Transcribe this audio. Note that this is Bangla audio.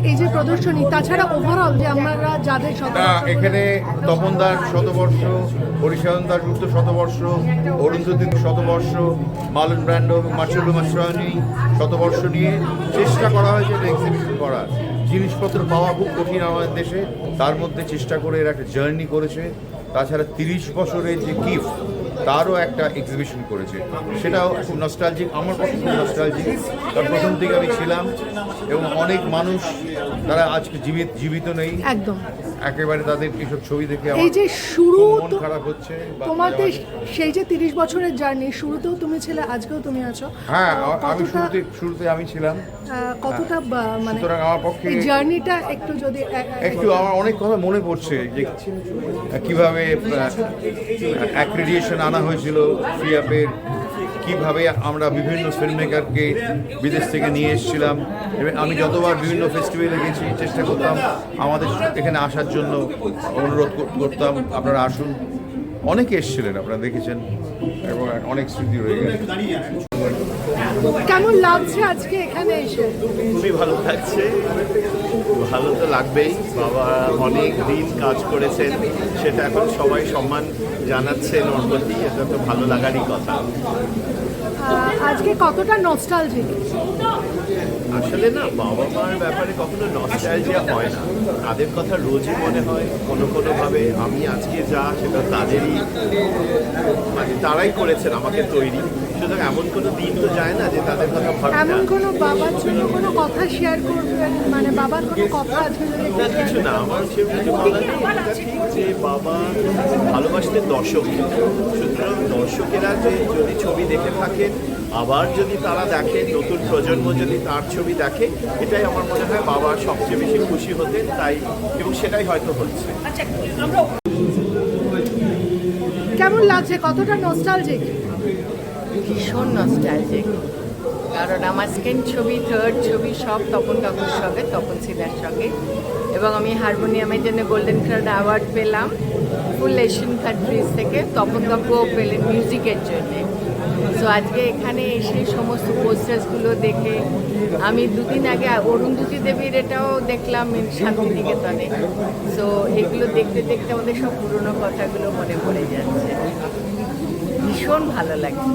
এই যে প্রদর্শনী, তাছাড়া ওভারঅল যে আমরা যাদের এখানে তপনদার শতবর্ষ, হরিশরণ দাশগুপ্ত শতবর্ষ, অরুন্ধতী শতবর্ষ, মালন ব্র্যান্ডো, মার্সেলো মাস্ট্রানি শতবর্ষ নিয়ে চেষ্টা করা হয়েছে এক্সিবিশন করার। জিনিসপত্র পাওয়া খুব কঠিন আমাদের দেশে, তার মধ্যে চেষ্টা করে এরা একটা জার্নি করেছে। তাছাড়া 30 বছরের যে গিফট তারও একটা এক্সিবিশন করেছে, সেটাও খুব নস্টালজিক। আমার পক্ষে খুব নস্টালজিক, কারণ প্রথম থেকে আমি ছিলাম এবং অনেক মানুষ তারা আজকে জীবিত নেই একদম, একেবারে তাদের এইসব ছবি দেখে এই যে শুরু মন খারাপ হচ্ছে। তোমাদের সেই যে 30 বছরের জার্নি, শুরুতেও তুমি ছিলে, আজকেও তুমি আছো। হ্যাঁ, আমি শুরুতে আমি ছিলাম। কতটা মানে সুতরাং আমার পক্ষে এই জার্নিটা একটু যদি একটু আমার অনেক কথা মনে পড়ছে যে কিভাবে অ্যাক্রিডিয়েশন আনা হয়েছিল ফিয়াপের, কিভাবে আমরা বিভিন্ন ফিল্ম মেকারকে বিদেশ থেকে নিয়ে এসেছিলাম এবং আমি যতবার বিভিন্ন ফেস্টিভ্যালে গেছি চেষ্টা করতাম আমাদের এখানে আসার জন্য, অনুরোধ করতাম আপনারা আসুন। অনেকে এসেছিলেন, আপনারা দেখেছেন এবং অনেক স্মৃতি রয়ে গেছে। কেমন লাগছে আজকে এখানে এসে? খুবই ভালো লাগছে, ভালো তো লাগবেই। বাবা অনেক দিন কাজ করেছেন, সেটা এখন সবাই সম্মান জানাচ্ছেন ওর প্রতি, এটা তো ভালো লাগারই কথা। আজকে কতটা নস্টালজিক? আসলে না, বাবা মার ব্যাপারে কখনো নস্টালজিয়া হয় না, তাদের কথা রোজই মনে হয় কোনোভাবে। আমি আজকে যা, সেটা তাদেরই, মানে তারাই করেছেন আমাকে তৈরি। সুতরাং এমন কোনো দিন তো যায় না যে তাদের কথা ভাবি না। এমন কোনো বাবার জন্য কোনো কথা শেয়ার করবেন, মানে বাবার কোনো কথা আজকে যদি না, কিছু না, আমার সেরকম ঠিক যে বাবা ভালোবাসতেন দর্শককে। সুতরাং দর্শকেরা যে যদি ছবি দেখে থাকেন, আবার যদি তারা দেখেন, নতুন প্রজন্ম যদি তার ছবি দেখে, এটাই আমার মনে হয় বাবা সবচেয়ে বেশি খুশি হতেন, তাই এবং সেটাই হয়তো হচ্ছে। কেমন লাগছে, কতটা নস্টালজিক? ভীষণ নস্টালজিক, কারণ আমার সেকেন্ড ছবি, থার্ড ছবি সব তপন কাকুর সঙ্গে, তপন সিনহার সঙ্গে, এবং আমি হারমোনিয়ামের জন্য গোল্ডেন ক্রাউড অ্যাওয়ার্ড পেলাম ফুল এশিয়ান কান্ট্রিজ থেকে, তপন কাকুও পেলেন মিউজিকের জন্যে। সো আজকে এখানে এসে সমস্ত পোস্টার্সগুলো দেখে, আমি দুদিন আগে অরুন্ধতী দেবীর এটাও দেখলাম শান্তিনিকেতনে। সো এগুলো দেখতে দেখতে আমাদের সব পুরনো কথাগুলো মনে পড়ে যাচ্ছে, ভীষণ ভালো লাগছে।